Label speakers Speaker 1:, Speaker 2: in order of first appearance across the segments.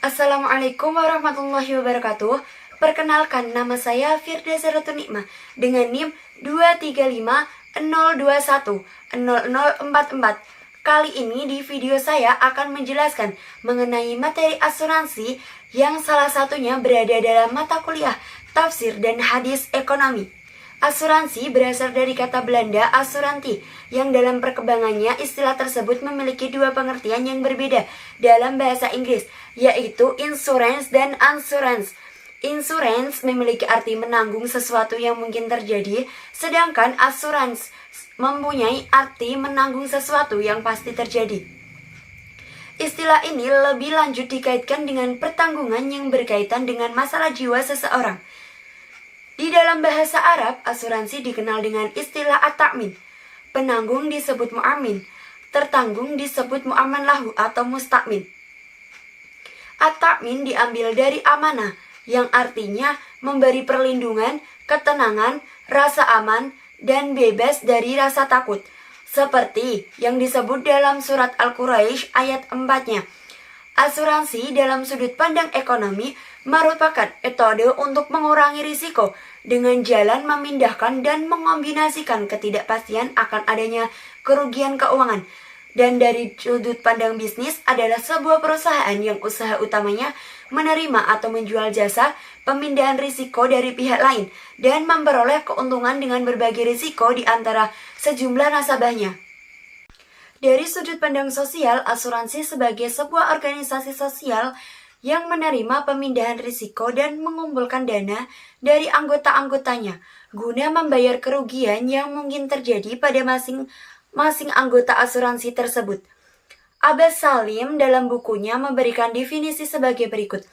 Speaker 1: Assalamualaikum warahmatullahi wabarakatuh. Perkenalkan, nama saya Firda Zaratun Nikmah dengan NIM 23502100044. Kali ini di video saya akan menjelaskan mengenai materi asuransi yang salah satunya berada dalam mata kuliah tafsir dan hadis ekonomi. Asuransi berasal dari kata Belanda asuranti, yang dalam perkembangannya istilah tersebut memiliki dua pengertian yang berbeda dalam bahasa Inggris, yaitu insurance dan assurance. Insurance memiliki arti menanggung sesuatu yang mungkin terjadi, sedangkan assurance mempunyai arti menanggung sesuatu yang pasti terjadi. Istilah ini lebih lanjut dikaitkan dengan pertanggungan yang berkaitan dengan masalah jiwa seseorang. Di dalam bahasa Arab, asuransi dikenal dengan istilah at-ta'min. Penanggung disebut mu'amin, tertanggung disebut mu'aman lahu atau musta'min. At-ta'min diambil dari amanah, yang artinya memberi perlindungan, ketenangan, rasa aman, dan bebas dari rasa takut. Seperti yang disebut dalam surat Al-Quraisy ayat 4-nya. Asuransi dalam sudut pandang ekonomi merupakan metode untuk mengurangi risiko dengan jalan memindahkan dan mengombinasikan ketidakpastian akan adanya kerugian keuangan. Dan dari sudut pandang bisnis adalah sebuah perusahaan yang usaha utamanya menerima atau menjual jasa pemindahan risiko dari pihak lain dan memperoleh keuntungan dengan berbagai risiko di antara sejumlah nasabahnya. Dari sudut pandang sosial, asuransi sebagai sebuah organisasi sosial yang menerima pemindahan risiko dan mengumpulkan dana dari anggota-anggotanya guna membayar kerugian yang mungkin terjadi pada masing-masing anggota asuransi tersebut. Abbas Salim dalam bukunya memberikan definisi sebagai berikut.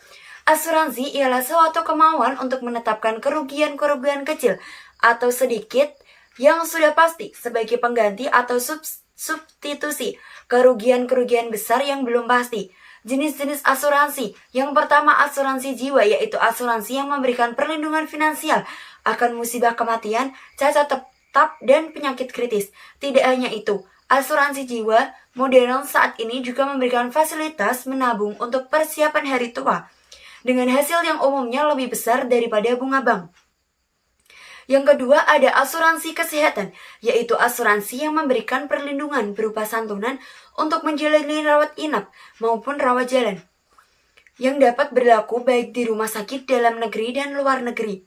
Speaker 1: Asuransi ialah suatu kemauan untuk menetapkan kerugian-kerugian kecil atau sedikit yang sudah pasti sebagai pengganti atau substitusi kerugian-kerugian besar yang belum pasti. Jenis-jenis asuransi. Yang pertama, asuransi jiwa, yaitu asuransi yang memberikan perlindungan finansial akan musibah kematian, cacat tetap, dan penyakit kritis. Tidak hanya itu, asuransi jiwa modern saat ini juga memberikan fasilitas menabung untuk persiapan hari tua, dengan hasil yang umumnya lebih besar daripada bunga bank. Yang kedua, ada asuransi kesehatan, yaitu asuransi yang memberikan perlindungan berupa santunan untuk menjalani rawat inap maupun rawat jalan, yang dapat berlaku baik di rumah sakit dalam negeri dan luar negeri.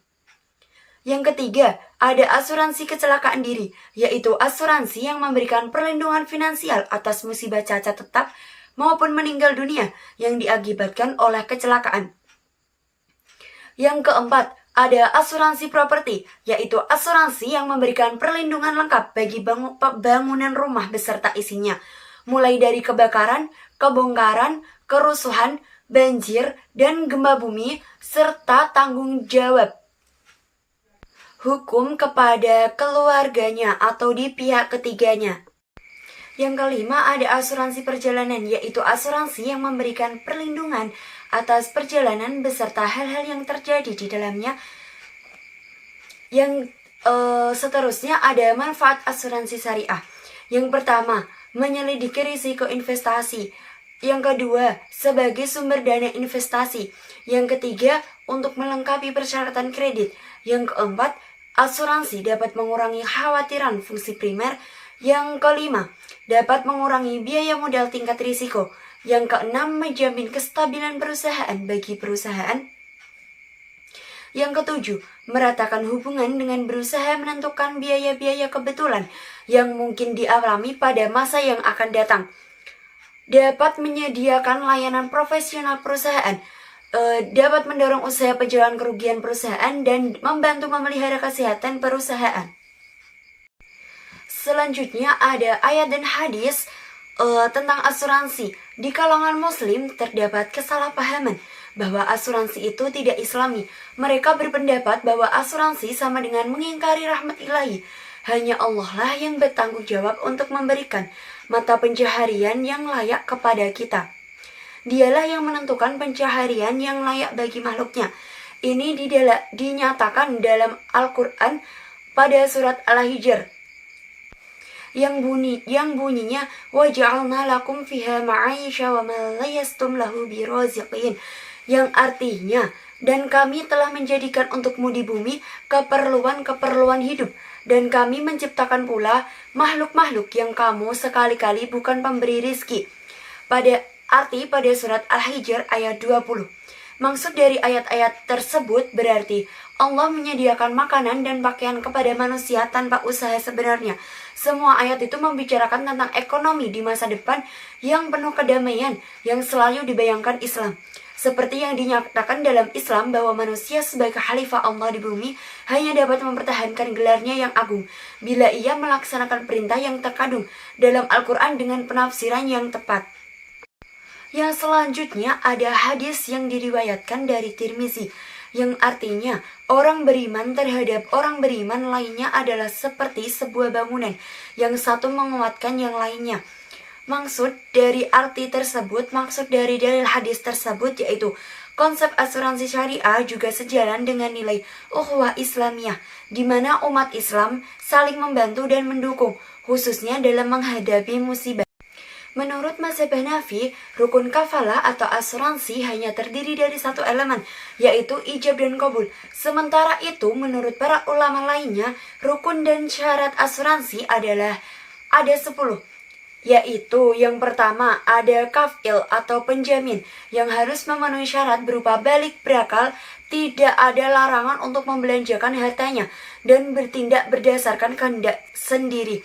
Speaker 1: Yang ketiga, ada asuransi kecelakaan diri, yaitu asuransi yang memberikan perlindungan finansial atas musibah cacat tetap maupun meninggal dunia yang diakibatkan oleh kecelakaan. Yang keempat, ada asuransi properti, yaitu asuransi yang memberikan perlindungan lengkap bagi bangunan rumah beserta isinya, mulai dari kebakaran, kebongkaran, kerusuhan, banjir, dan gempa bumi, serta tanggung jawab hukum kepada keluarganya atau di pihak ketiganya. Yang kelima, ada asuransi perjalanan, yaitu asuransi yang memberikan perlindungan atas perjalanan beserta hal-hal yang terjadi di dalamnya. Yang seterusnya ada manfaat asuransi syariah. Yang pertama, menyelidiki risiko investasi. Yang kedua, sebagai sumber dana investasi. Yang ketiga, untuk melengkapi persyaratan kredit. Yang keempat, asuransi dapat mengurangi khawatiran fungsi primer. Yang kelima, dapat mengurangi biaya modal tingkat risiko. Yang keenam, menjamin kestabilan perusahaan bagi perusahaan. Yang ketujuh, meratakan hubungan dengan berusaha menentukan biaya-biaya kebetulan yang mungkin dialami pada masa yang akan datang. Dapat menyediakan layanan profesional perusahaan, dapat mendorong usaha pencegahan kerugian perusahaan dan membantu memelihara kesehatan perusahaan. Selanjutnya ada ayat dan hadis tentang asuransi. Di kalangan muslim terdapat kesalahpahaman bahwa asuransi itu tidak islami. Mereka berpendapat bahwa asuransi sama dengan mengingkari rahmat ilahi. Hanya Allah lah yang bertanggung jawab untuk memberikan mata pencaharian yang layak kepada kita. Dialah yang menentukan pencaharian yang layak bagi makhluknya. Ini dinyatakan dalam Al-Quran pada surat Al-Hijr. yang bunyinya wa ja'alna lakum fiha ma'aisha wa ma layastum lahu biraziqin, yang artinya dan kami telah menjadikan untukmu di bumi keperluan-keperluan hidup, dan kami menciptakan pula makhluk-makhluk yang kamu sekali-kali bukan pemberi rizki. Pada surat Al-Hijr ayat 20. Maksud dari ayat-ayat tersebut berarti Allah menyediakan makanan dan pakaian kepada manusia tanpa usaha sebenarnya. Semua ayat itu membicarakan tentang ekonomi di masa depan yang penuh kedamaian yang selalu dibayangkan Islam. Seperti yang dinyatakan dalam Islam bahwa manusia sebagai khalifah Allah di bumi hanya dapat mempertahankan gelarnya yang agung bila ia melaksanakan perintah yang terkandung dalam Al-Quran dengan penafsiran yang tepat. Yang selanjutnya ada hadis yang diriwayatkan dari Tirmizi, yang artinya orang beriman terhadap orang beriman lainnya adalah seperti sebuah bangunan, yang satu menguatkan yang lainnya. Maksud dari dalil hadis tersebut yaitu konsep asuransi syariah juga sejalan dengan nilai ukhuwah Islamiyah, di mana umat Islam saling membantu dan mendukung, khususnya dalam menghadapi musibah. Menurut mazhab Hanafi, rukun kafalah atau asuransi hanya terdiri dari satu elemen, yaitu ijab dan qabul. Sementara itu, menurut para ulama lainnya, rukun dan syarat asuransi ada 10. Yaitu yang pertama ada kafil atau penjamin yang harus memenuhi syarat berupa balik berakal, tidak ada larangan untuk membelanjakan hartanya dan bertindak berdasarkan kehendak sendiri.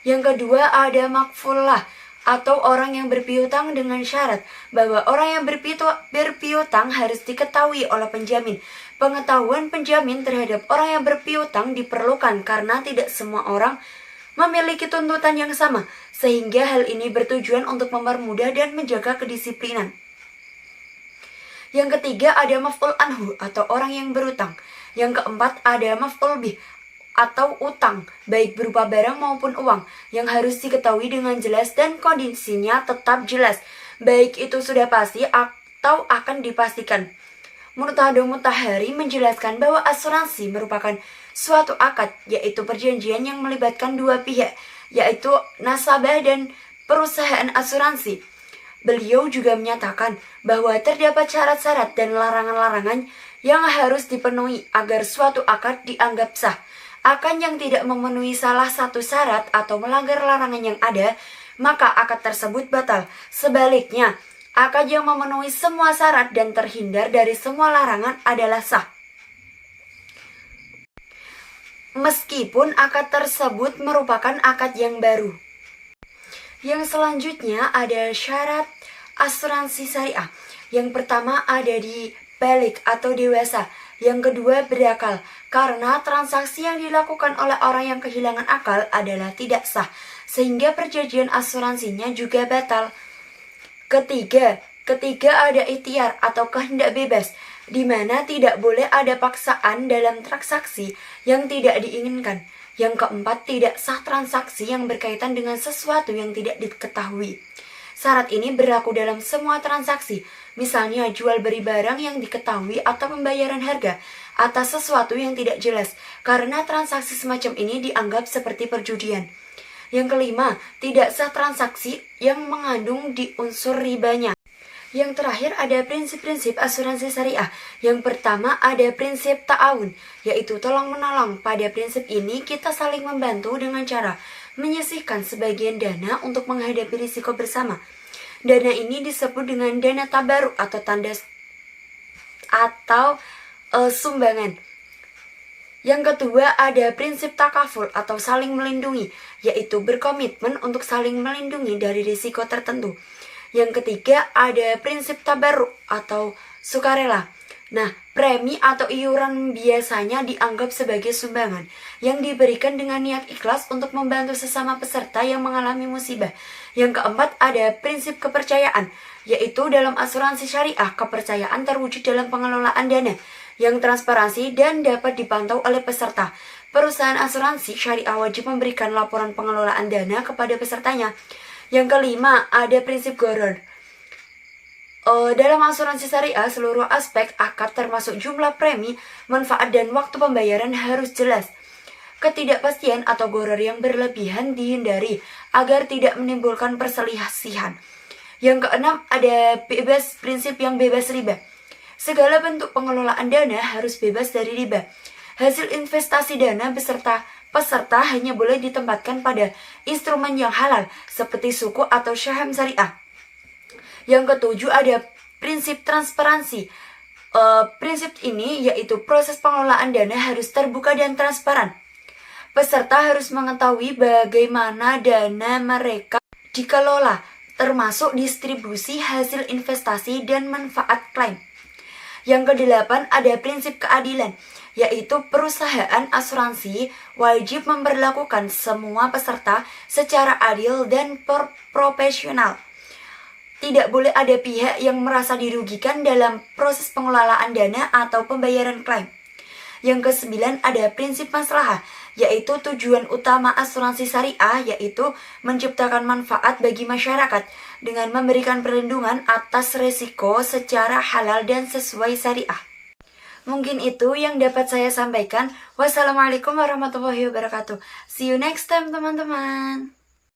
Speaker 1: Yang kedua ada makfullah atau orang yang berpiutang dengan syarat bahwa orang yang berpiutang harus diketahui oleh penjamin. Pengetahuan penjamin terhadap orang yang berpiutang diperlukan karena tidak semua orang memiliki tuntutan yang sama, sehingga hal ini bertujuan untuk mempermudah dan menjaga kedisiplinan. Yang ketiga ada maf'ul anhu atau orang yang berutang. Yang keempat ada maf'ul bih atau utang, baik berupa barang maupun uang, yang harus diketahui dengan jelas dan kondisinya tetap jelas, baik itu sudah pasti atau akan dipastikan. Murtado Mutahari menjelaskan bahwa asuransi merupakan suatu akad, yaitu perjanjian yang melibatkan dua pihak, yaitu nasabah dan perusahaan asuransi. Beliau juga menyatakan bahwa terdapat syarat-syarat dan larangan-larangan yang harus dipenuhi agar suatu akad dianggap sah. Akan yang tidak memenuhi salah satu syarat atau melanggar larangan yang ada, maka akad tersebut batal. Sebaliknya, akad yang memenuhi semua syarat dan terhindar dari semua larangan adalah sah, meskipun akad tersebut merupakan akad yang baru. Yang selanjutnya ada syarat asuransi syariah. Yang pertama ada di balik atau dewasa. Yang kedua berakal, karena transaksi yang dilakukan oleh orang yang kehilangan akal adalah tidak sah, sehingga perjanjian asuransinya juga batal. Ketiga ada ikhtiar atau kehendak bebas, di mana tidak boleh ada paksaan dalam transaksi yang tidak diinginkan. Yang keempat, tidak sah transaksi yang berkaitan dengan sesuatu yang tidak diketahui. Syarat ini berlaku dalam semua transaksi, misalnya jual beli barang yang diketahui atau pembayaran harga atas sesuatu yang tidak jelas, karena transaksi semacam ini dianggap seperti perjudian. Yang kelima, tidak sah transaksi yang mengandung di unsur ribanya. Yang terakhir ada prinsip-prinsip asuransi syariah. Yang pertama ada prinsip ta'awun, yaitu tolong-menolong. Pada prinsip ini kita saling membantu dengan cara menyisihkan sebagian dana untuk menghadapi risiko bersama. Dana ini disebut dengan dana tabaruk atau sumbangan. Yang kedua ada prinsip takaful atau saling melindungi, yaitu berkomitmen untuk saling melindungi dari risiko tertentu. Yang ketiga ada prinsip tabaruk atau sukarela. Nah, premi atau iuran biasanya dianggap sebagai sumbangan yang diberikan dengan niat ikhlas untuk membantu sesama peserta yang mengalami musibah. Yang keempat ada prinsip kepercayaan, yaitu dalam asuransi syariah kepercayaan terwujud dalam pengelolaan dana yang transparansi dan dapat dipantau oleh peserta. Perusahaan asuransi syariah wajib memberikan laporan pengelolaan dana kepada pesertanya. Yang kelima ada prinsip gharar. Dalam asuransi syariah, seluruh aspek akad termasuk jumlah premi, manfaat, dan waktu pembayaran harus jelas. Ketidakpastian atau gharar yang berlebihan dihindari agar tidak menimbulkan perselisihan. Yang keenam, ada prinsip yang bebas riba. Segala bentuk pengelolaan dana harus bebas dari riba. Hasil investasi dana beserta peserta hanya boleh ditempatkan pada instrumen yang halal seperti suku atau saham syariah. Yang ketujuh, ada prinsip transparansi. Prinsip ini yaitu proses pengelolaan dana harus terbuka dan transparan. Peserta harus mengetahui bagaimana dana mereka dikelola, termasuk distribusi hasil investasi dan manfaat klaim. Yang kedelapan, ada prinsip keadilan, yaitu perusahaan asuransi wajib memperlakukan semua peserta secara adil dan profesional. Tidak boleh ada pihak yang merasa dirugikan dalam proses pengelolaan dana atau pembayaran klaim. Yang kesembilan, ada prinsip maslahah, yaitu tujuan utama asuransi syariah yaitu menciptakan manfaat bagi masyarakat dengan memberikan perlindungan atas risiko secara halal dan sesuai syariah. Mungkin itu yang dapat saya sampaikan. Wassalamualaikum warahmatullahi wabarakatuh. See you next time, teman-teman.